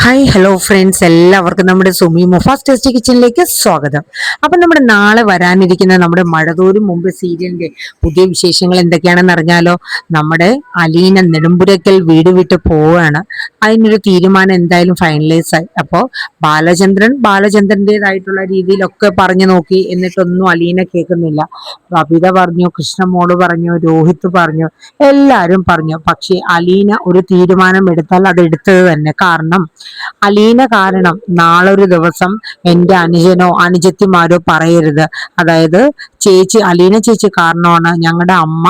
Hi hello friends, എല്ലാവർക്കും നമ്മുടെ Sumi Mufas tasty കിച്ചണിലേക്ക് സ്വാഗതം. അപ്പൊ നമ്മുടെ നാളെ വരാനിരിക്കുന്ന നമ്മുടെ മഴതോരും മുമ്പ് സീരിയലിന്റെ പുതിയ വിശേഷങ്ങൾ എന്തൊക്കെയാണെന്ന് അറിഞ്ഞാലോ. നമ്മുടെ അലീന നെടുമ്പുരക്കൽ വീട് വിട്ട് പോവുകയാണ്. അതിനൊരു തീരുമാനം എന്തായാലും ഫൈനലൈസ് ആയി. അപ്പോ ബാലചന്ദ്രന്റേതായിട്ടുള്ള രീതിയിലൊക്കെ പറഞ്ഞു നോക്കി, എന്നിട്ടൊന്നും അലീന കേൾക്കുന്നില്ല. കവിത പറഞ്ഞു, കൃഷ്ണമോള് പറഞ്ഞു, രോഹിത് പറഞ്ഞു, എല്ലാരും പറഞ്ഞു. പക്ഷെ അലീന ഒരു തീരുമാനം എടുത്താൽ അത് എടുത്തത് തന്നെ. കാരണം അലീന കാരണം നാളെ ഒരു ദിവസം എന്റെ അനുജനോ അനുജത്തിമാരോ പറയരുത്. അതായത് അലീന ചേച്ചി കാരണമാണ് ഞങ്ങളുടെ അമ്മ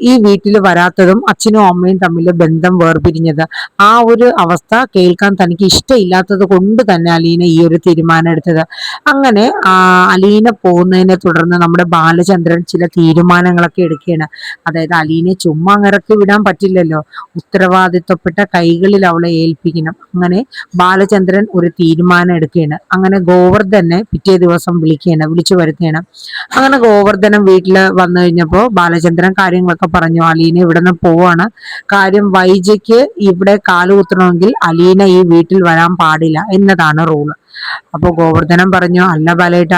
ഈ വീട്ടിൽ വരാത്തതും അച്ഛനും അമ്മയും തമ്മിൽ ബന്ധം വേർപിരിഞ്ഞത്. ആ ഒരു അവസ്ഥ കേൾക്കാൻ തനിക്ക് ഇഷ്ടമില്ലാത്തത് കൊണ്ട് തന്നെ അലീന ഈ ഒരു തീരുമാനം എടുത്തത്. അങ്ങനെ അലീന പോകുന്നതിനെ തുടർന്ന് നമ്മുടെ ബാലചന്ദ്രൻ ചില തീരുമാനങ്ങളൊക്കെ എടുക്കുകയാണ്. അതായത് അലീനെ ചുമ്മാ ഇറക്കി വിടാൻ പറ്റില്ലല്ലോ, ഉത്തരവാദിത്വപ്പെട്ട കൈകളിൽ അവളെ ഏൽപ്പിക്കണം. അങ്ങനെ ബാലചന്ദ്രൻ ഒരു തീരുമാനം എടുക്കുകയാണ്. അങ്ങനെ ഗോവർദ്ധനെ പിറ്റേ ദിവസം വിളിച്ചു വരുത്തുകയാണ്. അങ്ങനെ ഗോവർദ്ധനം വീട്ടില് വന്നു കഴിഞ്ഞപ്പോ ബാലചന്ദ്രൻ കാര്യങ്ങളൊക്കെ പറഞ്ഞു. അലീന ഇവിടെ നിന്ന് പോവാണ്. കാര്യം വൈജയ്ക്ക് ഇവിടെ കാലുകുത്തണമെങ്കിൽ അലീന ഈ വീട്ടിൽ വരാൻ പാടില്ല എന്നതാണ് റൂള്. അപ്പൊ ഗോവർദ്ധനം പറഞ്ഞു, അല്ല ബാലേട്ട,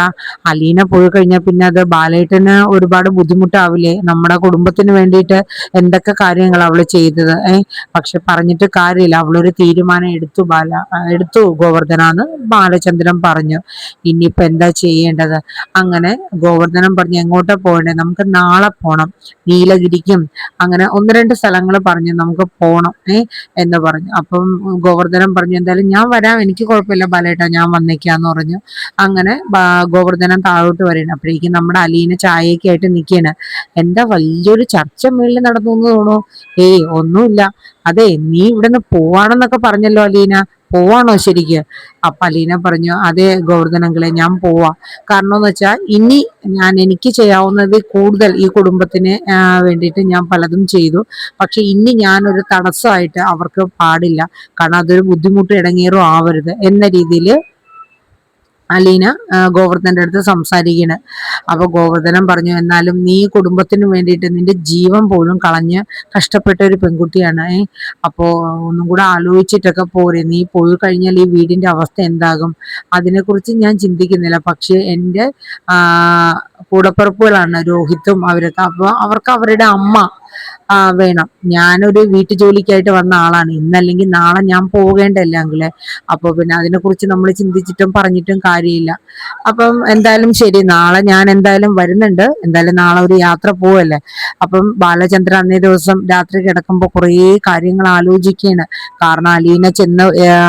അലീന പോയി കഴിഞ്ഞാൽ പിന്നെ അത് ബാലേട്ടന് ഒരുപാട് ബുദ്ധിമുട്ടാവില്ലേ? നമ്മുടെ കുടുംബത്തിന് വേണ്ടിയിട്ട് എന്തൊക്കെ കാര്യങ്ങൾ അവള് ചെയ്തത്. പക്ഷെ പറഞ്ഞിട്ട് കാര്യമില്ല, അവളൊരു തീരുമാനം എടുത്തു ഗോവർദ്ധനാന്ന് ബാലചന്ദ്രൻ പറഞ്ഞു. ഇനിയിപ്പോ എന്താ ചെയ്യേണ്ടത്? അങ്ങനെ ഗോവർദ്ധനം പറഞ്ഞു, എങ്ങോട്ടാ പോകണ്ടേ? നമുക്ക് നാളെ പോണം, നീലഗിരിക്കും അങ്ങനെ ഒന്ന് രണ്ട് സ്ഥലങ്ങൾ പറഞ്ഞു, നമുക്ക് പോണം എന്ന് പറഞ്ഞു. അപ്പം ഗോവർദ്ധനം പറഞ്ഞു, എന്തായാലും ഞാൻ വരാം, എനിക്ക് കുഴപ്പമില്ല ബാലേട്ട, ഞാൻ വന്നേക്കാന്ന് പറഞ്ഞു. അങ്ങനെ ഗോവർദ്ധനം താഴോട്ട് വരണം. അപ്പോഴേക്കും നമ്മുടെ അലീന ചായയൊക്കെ ആയിട്ട് നിൽക്കുകയാണ്. എന്താ വലിയൊരു ചർച്ച മേളിൽ നടന്നു എന്ന് തോന്നുന്നു. ഒന്നുമില്ല. അതെ, നീ ഇവിടെ നിന്ന് പോവാണെന്നൊക്കെ പറഞ്ഞല്ലോ അലീന, പോവാണോ ശരിക്ക്? അപ്പൊ അലീന പറഞ്ഞു, അതെ ഗോവർദ്ധനങ്ങളെ, ഞാൻ പോവാ. കാരണം എന്ന് വെച്ചാൽ ഇനി എനിക്ക് ചെയ്യാവുന്നത് കൂടുതൽ ഈ കുടുംബത്തിന് വേണ്ടിയിട്ട് ഞാൻ പലതും ചെയ്തു. പക്ഷെ ഇനി ഞാനൊരു തടസ്സമായിട്ട് അവർക്ക് പാടില്ല. കാരണം അതൊരു ബുദ്ധിമുട്ട് ഇടങ്ങേറും ആവരുത് എന്ന രീതിയിൽ അലീന ഗോവർദ്ധന്റെ അടുത്ത് സംസാരിക്കണ്. അപ്പൊ ഗോവർദ്ധനം പറഞ്ഞു, എന്നാലും നീ കുടുംബത്തിന് വേണ്ടിയിട്ട് നിന്റെ ജീവൻ പോലും കളഞ്ഞ് കഷ്ടപ്പെട്ട ഒരു പെൺകുട്ടിയാണ്. അപ്പോ ഒന്നും കൂടെ ആലോചിച്ചിട്ടൊക്കെ പോരെ, നീ പോയി കഴിഞ്ഞാൽ ഈ വീടിന്റെ അവസ്ഥ എന്താകും? അതിനെക്കുറിച്ച് ഞാൻ ചിന്തിക്കുന്നില്ല. പക്ഷെ എൻ്റെ കൂടപ്പിറപ്പുകളാണ് രോഹിത്തും അവരൊക്കെ. അപ്പൊ അവർക്ക് അവരുടെ അമ്മ വേണം. ഞാനൊരു വീട്ടു ജോലിക്കായിട്ട് വന്ന ആളാണ്. ഇന്നല്ലെങ്കിൽ നാളെ ഞാൻ പോകേണ്ടല്ലേ അങ്കിളെ? അപ്പൊ പിന്നെ അതിനെക്കുറിച്ച് നമ്മൾ ചിന്തിച്ചിട്ടും പറഞ്ഞിട്ടും കാര്യമില്ല. അപ്പം എന്തായാലും ശരി, നാളെ ഞാൻ എന്തായാലും വരുന്നുണ്ട്. എന്തായാലും നാളെ ഒരു യാത്ര പോവല്ലേ. അപ്പം ബാലചന്ദ്രൻ അന്നേ ദിവസം രാത്രി കിടക്കുമ്പോൾ കുറേ കാര്യങ്ങൾ ആലോചിക്കുകയാണ്. കാരണം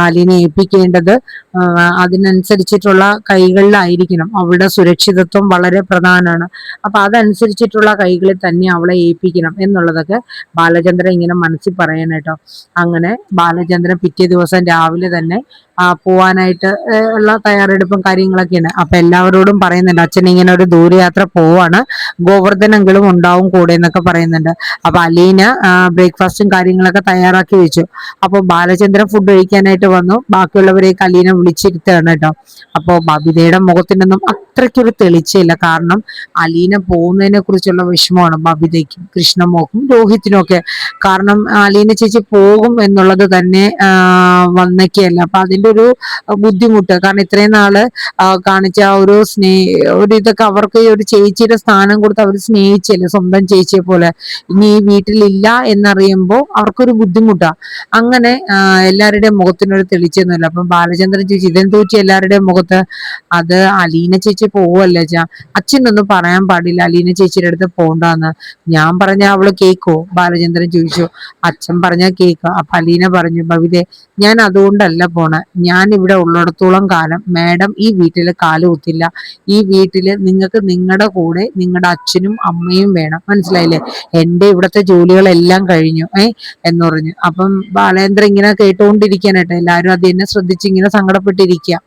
അലീനെ ഏൽപ്പിക്കേണ്ടത് അതിനനുസരിച്ചിട്ടുള്ള കൈകളിലായിരിക്കണം. അവളുടെ സുരക്ഷിതത്വം വളരെ പ്രധാനമാണ്. അപ്പൊ അതനുസരിച്ചിട്ടുള്ള കൈകളിൽ തന്നെ അവളെ ഏൽപ്പിക്കണം എന്നുള്ളതൊക്കെ ബാലചന്ദ്രൻ ഇങ്ങനെ മനസ്സിൽ പറയാനായിട്ടോ. അങ്ങനെ ബാലചന്ദ്രൻ പിറ്റേ ദിവസം രാവിലെ തന്നെ പോവാനായിട്ട് ഉള്ള തയ്യാറെടുപ്പും കാര്യങ്ങളൊക്കെയാണ്. അപ്പൊ എല്ലാവരോടും പറയുന്നുണ്ട്, അച്ഛൻ ഇങ്ങനെ ഒരു ദൂരയാത്ര പോവാണ്, ഗോവർദ്ധനങ്ങളും ഉണ്ടാവും കൂടെ എന്നൊക്കെ പറയുന്നുണ്ട്. അപ്പൊ അലീന ബ്രേക്ക്ഫാസ്റ്റും കാര്യങ്ങളൊക്കെ തയ്യാറാക്കി വെച്ചു. അപ്പൊ ബാലചന്ദ്രൻ ഫുഡ് കഴിക്കാനായിട്ട് വന്നു. ബാക്കിയുള്ളവരെയൊക്കെ അലീന വിളിച്ചിരുത്തുകയാണ് കേട്ടോ. അപ്പൊ ബബിതയുടെ മുഖത്തിനൊന്നും അത്രയ്ക്കൊരു തെളിച്ചില്ല. കാരണം അലീന പോകുന്നതിനെ കുറിച്ചുള്ള വിഷമമാണ് ബബിതയ്ക്കും കൃഷ്ണമോക്കും രോഹിത്തിനും ഒക്കെ. കാരണം അലീന ചേച്ചി പോകും എന്നുള്ളത് തന്നെ വന്നേക്കല്ല. അപ്പൊ അതിന്റെ ഒരു ബുദ്ധിമുട്ട്, കാരണം ഇത്രയും നാള് കാണിച്ച ആ ഒരു ഇതൊക്കെ അവർക്ക് ഒരു ചേച്ചിയുടെ സ്ഥാനം കൊടുത്ത് അവർ സ്നേഹിച്ചല്ലേ, സ്വന്തം ചേച്ചിയെ പോലെ. ഇനി ഈ വീട്ടിലില്ല എന്നറിയുമ്പോൾ അവർക്കൊരു ബുദ്ധിമുട്ടാ. അങ്ങനെ എല്ലാവരുടെയും മുഖത്തിനൊരു തെളിച്ചൊന്നുമില്ല. അപ്പം ബാലചന്ദ്രൻ ചേച്ചി, ഇതെന്ത് പറ്റി എല്ലാവരുടെയും മുഖത്ത്? അത് അലീന ചേച്ചി പോവല്ലേ അച്ഛനൊന്നും പറയാൻ പാടില്ല അലീന ചേച്ചിയുടെ അടുത്ത് പോണ്ടാന്ന്. ഞാൻ പറഞ്ഞ അവള് കേക്കോ? ബാലചന്ദ്രൻ ചോദിച്ചു. അച്ഛൻ പറഞ്ഞാൽ കേൾക്കാം. അപ്പൊ അലീന പറഞ്ഞു, ഭവിതേ, ഞാൻ അതുകൊണ്ടല്ല പോണ. ഞാൻ ഇവിടെ ഉള്ളിടത്തോളം കാലം മാഡം ഈ വീട്ടില് കാലുകുത്തില്ല. ഈ വീട്ടില് നിങ്ങൾക്ക് നിങ്ങളുടെ കൂടെ നിങ്ങളുടെ അച്ഛനും അമ്മയും വേണം, മനസ്സിലായില്ലേ? എന്റെ ഇവിടുത്തെ ജോലികളെല്ലാം കഴിഞ്ഞു എന്ന് പറഞ്ഞു. അപ്പം ബാലേന്ദ്രൻ ഇങ്ങനെ കേട്ടുകൊണ്ടിരിക്കാനായിട്ട് എല്ലാവരും അത് തന്നെ ശ്രദ്ധിച്ച് ഇങ്ങനെ സങ്കടപ്പെട്ടിരിക്കുക.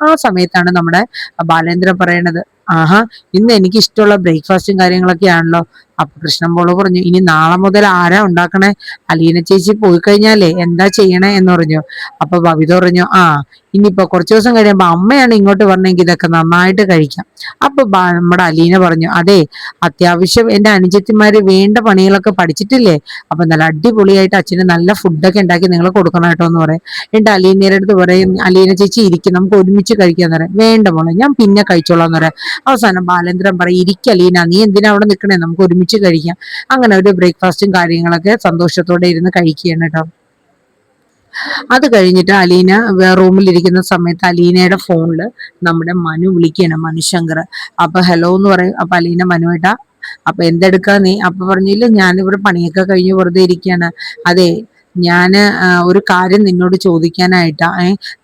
ആ സമയത്താണ് നമ്മുടെ ബാലേന്ദ്രൻ പറയണത്, ആഹാ, ഇന്ന് എനിക്ക് ഇഷ്ടമുള്ള ബ്രേക്ക്ഫാസ്റ്റും കാര്യങ്ങളൊക്കെ ആണല്ലോ. അപ്പൊ കൃഷ്ണൻപോള് പറഞ്ഞു, ഇനി നാളെ മുതൽ ആരാ ഉണ്ടാക്കണേ? അലീന ചേച്ചി പോയി കഴിഞ്ഞാലേ എന്താ ചെയ്യണേ എന്ന് പറഞ്ഞു. അപ്പൊ ബബിത പറഞ്ഞു, ഇനിയിപ്പോ കുറച്ചു ദിവസം കഴിയുമ്പോ അമ്മയാണ് ഇങ്ങോട്ട് വരണമെങ്കിൽ ഇതൊക്കെ നന്നായിട്ട് കഴിക്കാം. അപ്പൊ നമ്മുടെ അലീന പറഞ്ഞു, അതെ അത്യാവശ്യം എന്റെ അനുജത്തിമാര് വേണ്ട പണികളൊക്കെ പഠിച്ചിട്ടില്ലേ, അപ്പൊ നല്ല അടിപൊളിയായിട്ട് അച്ഛന് നല്ല ഫുഡൊക്കെ ഉണ്ടാക്കി നിങ്ങൾ കൊടുക്കണം കേട്ടോ എന്ന് പറയും. എന്റെ അലീനയുടെ അടുത്ത് പറയും, അലീന ചേച്ചി ഇരിക്കും, നമുക്ക് ഒരുമിച്ച് കഴിക്കാന്ന് പറയാം. വേണ്ട മോളെ ഞാൻ പിന്നെ കഴിച്ചോളാന്ന് പറയാം. അവസാനം ബാലേന്ദ്രൻ പറയും, ഇരിക്കലീന, നീ എന്തിനാ അവിടെ നിൽക്കണേ, നമുക്ക് ഒരുമിച്ച് കഴിക്കാം. അങ്ങനെ ഒരു ബ്രേക്ക്ഫാസ്റ്റും കാര്യങ്ങളൊക്കെ സന്തോഷത്തോടെ ഇരുന്ന് കഴിക്കുകയാണ് കേട്ടോ. അത് കഴിഞ്ഞിട്ട് അലീന റൂമിലിരിക്കുന്ന സമയത്ത് അലീനയുടെ ഫോണില് നമ്മുടെ മനു വിളിക്കുകയാണ്, മനുശങ്കർ. അപ്പൊ ഹലോ എന്ന് പറയും. അപ്പൊ അലീന, മനുവേട്ടാ, അപ്പൊ എന്തെടുക്കാ നീ? അപ്പൊ പറഞ്ഞില്ല, ഞാനിവിടെ പണിയൊക്കെ കഴിഞ്ഞ് വെറുതെ ഇരിക്കുകയാണ്. അതെ, ഞാന് ഒരു കാര്യം നിന്നോട് ചോദിക്കാനായിട്ടാ.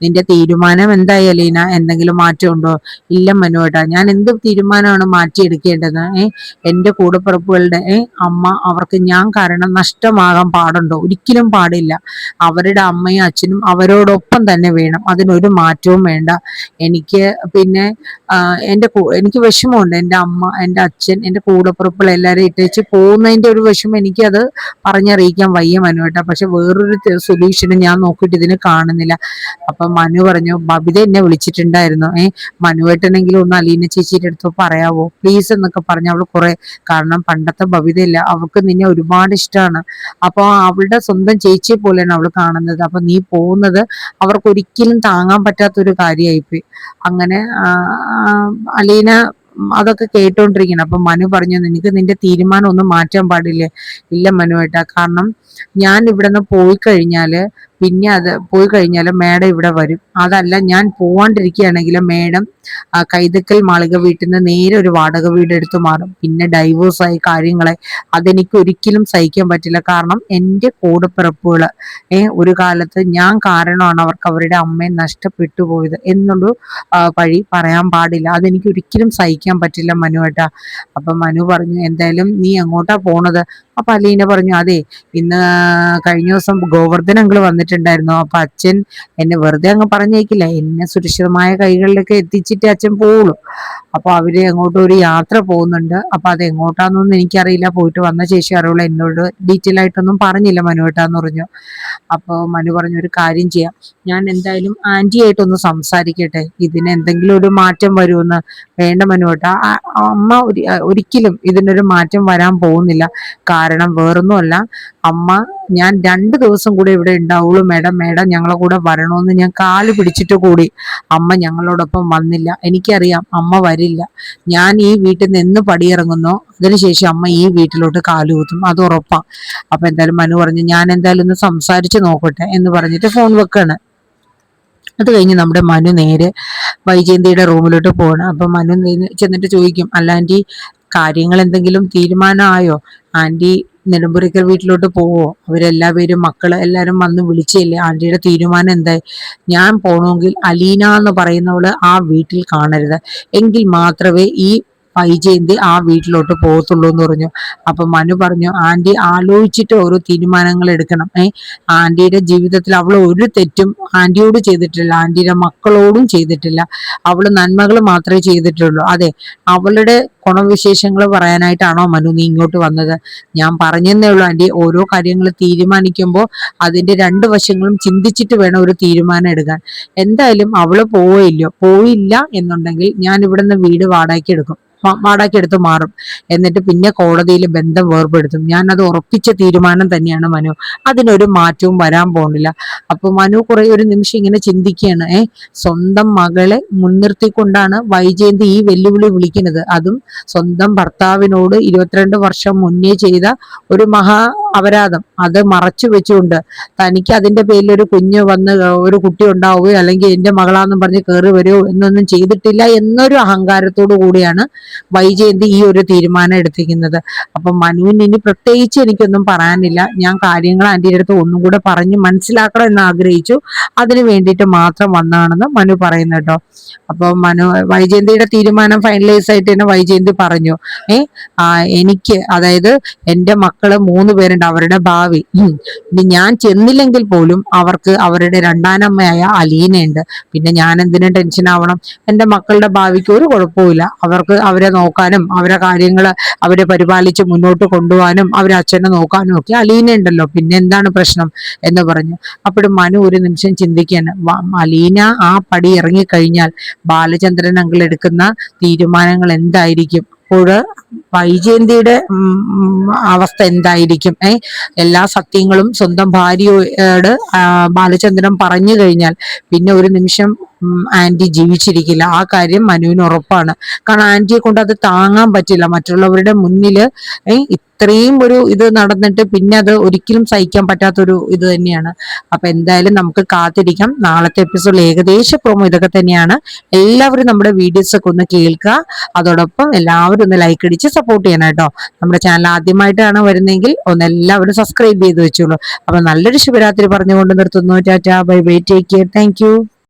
നിന്റെ തീരുമാനം എന്തായി അലീന? എന്തെങ്കിലും മാറ്റമുണ്ടോ? ഇല്ല മനുവേട്ടാ, ഞാൻ എന്ത് തീരുമാനമാണ് മാറ്റിയെടുക്കേണ്ടത്? എന്റെ കൂടപ്പിറപ്പുകളുടെ അമ്മ, അവർക്ക് ഞാൻ കാരണം നഷ്ടമാകാൻ പാടുണ്ടോ? ഒരിക്കലും പാടില്ല. അവരുടെ അമ്മയും അച്ഛനും അവരോടൊപ്പം തന്നെ വേണം, അതിനൊരു മാറ്റവും വേണ്ട. എനിക്ക് പിന്നെ എനിക്ക് വിഷമമുണ്ട്. എൻ്റെ അമ്മ, എൻ്റെ അച്ഛൻ, എൻ്റെ കൂടപ്പിറപ്പുകൾ എല്ലാവരും ഇട്ടേച്ച് പോകുന്നതിന്റെ ഒരു വിഷമം എനിക്കത് പറഞ്ഞറിയിക്കാൻ വയ്യ മനുവേട്ടാ. പക്ഷെ വേറൊരു സൊല്യൂഷനും ഞാൻ നോക്കിയിട്ട് ഇതിന് കാണുന്നില്ല. അപ്പൊ മനു പറഞ്ഞു, ബബിത എന്നെ വിളിച്ചിട്ടുണ്ടായിരുന്നു, മനുവേട്ടനെങ്കിലും ഒന്ന് അലീന ചേച്ചിയുടെ അടുത്ത് പറയാവോ പ്ലീസ് എന്നൊക്കെ പറഞ്ഞു. അവള് കുറെ, കാരണം പണ്ടത്തെ ബബിതയില്ല, അവൾക്ക് നിന്നെ ഒരുപാട് ഇഷ്ടമാണ്. അപ്പൊ അവളുടെ സ്വന്തം ചേച്ചിയെ പോലെയാണ് അവൾ കാണുന്നത്. അപ്പൊ നീ പോകുന്നത് അവർക്ക് ഒരിക്കലും താങ്ങാൻ പറ്റാത്തൊരു കാര്യമായിപ്പോയി. അങ്ങനെ അലീന അതൊക്കെ കേട്ടോണ്ടിരിക്കണം. അപ്പൊ മനു പറഞ്ഞു, നിനക്ക് നിന്റെ തീരുമാനം ഒന്നും മാറ്റാൻ പാടില്ലേ? ഇല്ല മനുവേട്ടാ, കാരണം ഞാൻ ഇവിടെ നിന്ന് പോയി കഴിഞ്ഞാല് പിന്നെ അത് പോയി കഴിഞ്ഞാൽ മേഡം ഇവിടെ വരും. അതല്ല, ഞാൻ പോവാണ്ടിരിക്കുകയാണെങ്കിൽ മേഡം കൈതക്കൽ മാളിക വീട്ടിൽ നിന്ന് നേരെ ഒരു വാടക വീട് എടുത്തു മാറും. പിന്നെ ഡൈവോഴ്സായി കാര്യങ്ങളെ, അതെനിക്ക് ഒരിക്കലും സഹിക്കാൻ പറ്റില്ല. കാരണം എൻ്റെ കൂടപ്പിറപ്പുകള് ഒരു കാലത്ത് ഞാൻ കാരണമാണ് അവർക്ക് അവരുടെ അമ്മയെ നഷ്ടപ്പെട്ടു പോയത് എന്നുള്ളൂ പഴി പറയാൻ പാടില്ല. അതെനിക്ക് ഒരിക്കലും സഹിക്കാൻ പറ്റില്ല മനുവേട്ടാ. അപ്പൊ മനു പറഞ്ഞു, എന്തായാലും നീ എങ്ങോട്ടാ പോണത്? അപ്പൊ അലീന പറഞ്ഞു, അതെ ഇന്ന് കഴിഞ്ഞ ദിവസം ഗോവർദ്ധൻ അങ്കിള് വന്നിട്ടുണ്ടായിരുന്നു. അപ്പൊ അച്ഛൻ എന്നെ വെറുതെ അങ്ങ് പറഞ്ഞേക്കില്ല, എന്നെ സുരക്ഷിതമായ കൈകളിലേക്ക് എത്തിച്ചിട്ട് അച്ഛൻ പോവുള്ളൂ. അപ്പൊ അവര് എങ്ങോട്ടും ഒരു യാത്ര പോകുന്നുണ്ട്. അപ്പൊ അത് എങ്ങോട്ടാന്നൊന്നും എനിക്കറിയില്ല, പോയിട്ട് വന്ന ശേഷം അറിയുള്ളൂ. എന്നോട് ഡീറ്റെയിൽ ആയിട്ടൊന്നും പറഞ്ഞില്ല മനുവേട്ടാന്ന് പറഞ്ഞു. അപ്പൊ മനു പറഞ്ഞു, ഒരു കാര്യം ചെയ്യാം, ഞാൻ എന്തായാലും ആന്റി ആയിട്ടൊന്ന് സംസാരിക്കട്ടെ, ഇതിന് എന്തെങ്കിലും ഒരു മാറ്റം വരുമെന്ന്. വേണ്ട മനുവേട്ടാ, അമ്മ ഒരിക്കലും ഇതിനൊരു മാറ്റം വരാൻ പോകുന്നില്ല. കാരണം വേറൊന്നുമല്ല, അമ്മ, ഞാൻ 2 ദിവസം കൂടെ ഇവിടെ ഉണ്ടാവുള്ളൂ മേഡം, മേഡം ഞങ്ങളെ കൂടെ വരണമെന്ന് ഞാൻ കാല് പിടിച്ചിട്ട് കൂടി അമ്മ ഞങ്ങളോടൊപ്പം വന്നില്ല. എനിക്കറിയാം അമ്മ വരില്ല. ഞാൻ ഈ വീട്ടിൽ നിന്ന് പടിയിറങ്ങുന്നോ അതിനുശേഷം അമ്മ ഈ വീട്ടിലോട്ട് കാലുകുത്തും, അത് ഉറപ്പാ. അപ്പൊ എന്തായാലും മനു പറഞ്ഞു, ഞാൻ എന്തായാലും ഒന്ന് സംസാരിച്ച് നോക്കട്ടെ എന്ന് പറഞ്ഞിട്ട് ഫോൺ വെക്കാണ്. അത് കഴിഞ്ഞ് നമ്മുടെ മനു നേരെ വൈജയന്തിയുടെ റൂമിലോട്ട് പോവാണ്. അപ്പൊ മനു ചെന്നിട്ട് ചോദിക്കും, അല്ല ആന്റി, കാര്യങ്ങൾ എന്തെങ്കിലും തീരുമാനമായോ? ആന്റി നെടുമ്പുരയ്ക്കൽ വീട്ടിലോട്ട് പോവോ? അവരെല്ലാവരും മക്കള് എല്ലാരും വന്ന് വിളിച്ചില്ലേ, ആന്റിയുടെ തീരുമാനം എന്തായി? ഞാൻ പോണമെങ്കിൽ അലീന എന്ന് പറയുന്നവള് ആ വീട്ടിൽ കാണരുത്, എങ്കിൽ മാത്രമേ ഈ വൈജയന്തി ആ വീട്ടിലോട്ട് പോകത്തുള്ളൂ എന്ന് പറഞ്ഞു. അപ്പൊ മനു പറഞ്ഞു, ആന്റി ആലോചിച്ചിട്ട് ഓരോ തീരുമാനങ്ങൾ എടുക്കണം. ആന്റിയുടെ ജീവിതത്തിൽ അവൾ ഒരു തെറ്റും ആന്റിയോട് ചെയ്തിട്ടില്ല, ആന്റിയുടെ മക്കളോടും ചെയ്തിട്ടില്ല. അവള് നന്മകൾ മാത്രമേ ചെയ്തിട്ടുള്ളൂ. അതെ, അവളുടെ ഗുണവിശേഷങ്ങൾ പറയാനായിട്ടാണോ മനു നീ ഇങ്ങോട്ട് വന്നത്? ഞാൻ പറഞ്ഞതേ ഉള്ളൂ ആന്റി, ഓരോ കാര്യങ്ങൾ തീരുമാനിക്കുമ്പോൾ അതിന്റെ 2 വശങ്ങളും ചിന്തിച്ചിട്ട് വേണം ഒരു തീരുമാനം എടുക്കാൻ. എന്തായാലും അവള് പോയില്ല എന്നുണ്ടെങ്കിൽ ഞാൻ ഇവിടുന്ന് വീട് വാടകയ്ക്ക് എടുക്കും, വാടകയ്ക്ക് എടുത്ത് മാറും. എന്നിട്ട് പിന്നെ കോടതിയിൽ ബന്ധം വേർപെടുത്തും. ഞാൻ അത് ഉറപ്പിച്ച തീരുമാനം തന്നെയാണ് മനു, അതിനൊരു മാറ്റവും വരാൻ പോകുന്നില്ല. അപ്പൊ മനു ഒരു നിമിഷം ഇങ്ങനെ ചിന്തിക്കുകയാണ്. സ്വന്തം മകളെ മുൻനിർത്തിക്കൊണ്ടാണ് വൈജയന്തി ഈ വെല്ലുവിളി വിളിക്കുന്നത്. അതും സ്വന്തം ഭർത്താവിനോട് 22 വർഷം മുന്നേ ചെയ്ത ഒരു മഹാ അപരാധം അത് മറച്ചു വെച്ചുകൊണ്ട് തനിക്ക് അതിന്റെ പേരിൽ ഒരു കുഞ്ഞ് വന്ന് ഒരു കുട്ടി ഉണ്ടാവുകയോ അല്ലെങ്കിൽ എന്റെ മകളാന്നും പറഞ്ഞ് കയറി വരുമോ എന്നൊന്നും ചെയ്തിട്ടില്ല എന്നൊരു അഹങ്കാരത്തോടു കൂടിയാണ് വൈജയന്തി ഈ ഒരു തീരുമാനം എടുത്തിരിക്കുന്നത്. അപ്പൊ മനുവിന് ഇനി പ്രത്യേകിച്ച് എനിക്കൊന്നും പറയാനില്ല, ഞാൻ കാര്യങ്ങൾ ആന്റിയുടെ അടുത്ത് ഒന്നും കൂടെ പറഞ്ഞ് മനസ്സിലാക്കണം എന്ന് ആഗ്രഹിച്ചു, അതിന് വേണ്ടിയിട്ട് മാത്രം വന്നതാണെന്ന് മനു പറയുന്നു കേട്ടോ. അപ്പൊ വൈജയന്തിയുടെ തീരുമാനം ഫൈനലൈസ് ആയിട്ട് തന്നെ വൈജയന്തി പറഞ്ഞു, എനിക്ക്, അതായത് എന്റെ മക്കള് 3 പേരുണ്ട്, പറയുന്നുണ്ട് അവരുടെ ഭാവി. ഇനി ഞാൻ ചെന്നില്ലെങ്കിൽ പോലും അവർക്ക് അവരുടെ രണ്ടാനമ്മയായ അലീനയുണ്ട്. പിന്നെ ഞാൻ എന്തിനും ടെൻഷൻ ആവണം? എന്റെ മക്കളുടെ ഭാവിക്ക് ഒരു കുഴപ്പമില്ല. അവർക്ക് അവരെ നോക്കാനും അവരെ കാര്യങ്ങൾ അവരെ പരിപാലിച്ച് മുന്നോട്ട് കൊണ്ടുപോകാനും അവരെ അച്ഛനെ നോക്കാനും ഒക്കെ അലീന ഉണ്ടല്ലോ, പിന്നെ എന്താണ് പ്രശ്നം എന്ന് പറഞ്ഞു. അപ്പോഴും മനു ഒരു നിമിഷം ചിന്തിക്കുകയാണ്, അലീന ആ പടി ഇറങ്ങിക്കഴിഞ്ഞാൽ ബാലചന്ദ്രൻ അങ്കിൾ എടുക്കുന്ന തീരുമാനങ്ങൾ എന്തായിരിക്കും? അപ്പോൾ വൈജയന്തിയുടെ അവസ്ഥ എന്തായിരിക്കും? എല്ലാ സത്യങ്ങളും സ്വന്തം ഭാര്യയോട് ബാലചന്ദ്രൻ പറഞ്ഞു കഴിഞ്ഞാൽ പിന്നെ ഒരു നിമിഷം ആന്റി ജീവിച്ചിരിക്കില്ല. ആ കാര്യം മനുവിന് ഉറപ്പാണ്. കാരണം ആന്റിയെ കൊണ്ട് അത് താങ്ങാൻ പറ്റില്ല. മറ്റുള്ളവരുടെ മുന്നിൽ ഇത്രയും ഒരു ഇത് നടന്നിട്ട് പിന്നെ അത് ഒരിക്കലും സഹിക്കാൻ പറ്റാത്തൊരു ഇത് തന്നെയാണ്. അപ്പൊ എന്തായാലും നമുക്ക് കാത്തിരിക്കാം. നാളത്തെ എപ്പിസോഡിൽ ഏകദേശ പ്രൊമോ ഇതൊക്കെ തന്നെയാണ്. എല്ലാവരും നമ്മുടെ വീഡിയോസ് ഒക്കെ ഒന്ന് കേൾക്കുക. അതോടൊപ്പം എല്ലാവരും ഒന്ന് ലൈക്ക് അടിച്ച് സപ്പോർട്ട് ചെയ്യണം കേട്ടോ. നമ്മുടെ ചാനൽ ആദ്യമായിട്ടാണ് വരുന്നതെങ്കിൽ ഒന്ന് എല്ലാവരും സബ്സ്ക്രൈബ് ചെയ്ത് വെച്ചോളൂ. അപ്പൊ നല്ലൊരു ശുഭരാത്രി പറഞ്ഞുകൊണ്ട് നിർത്തുന്നു. Tata, bye bye, take care, thank you.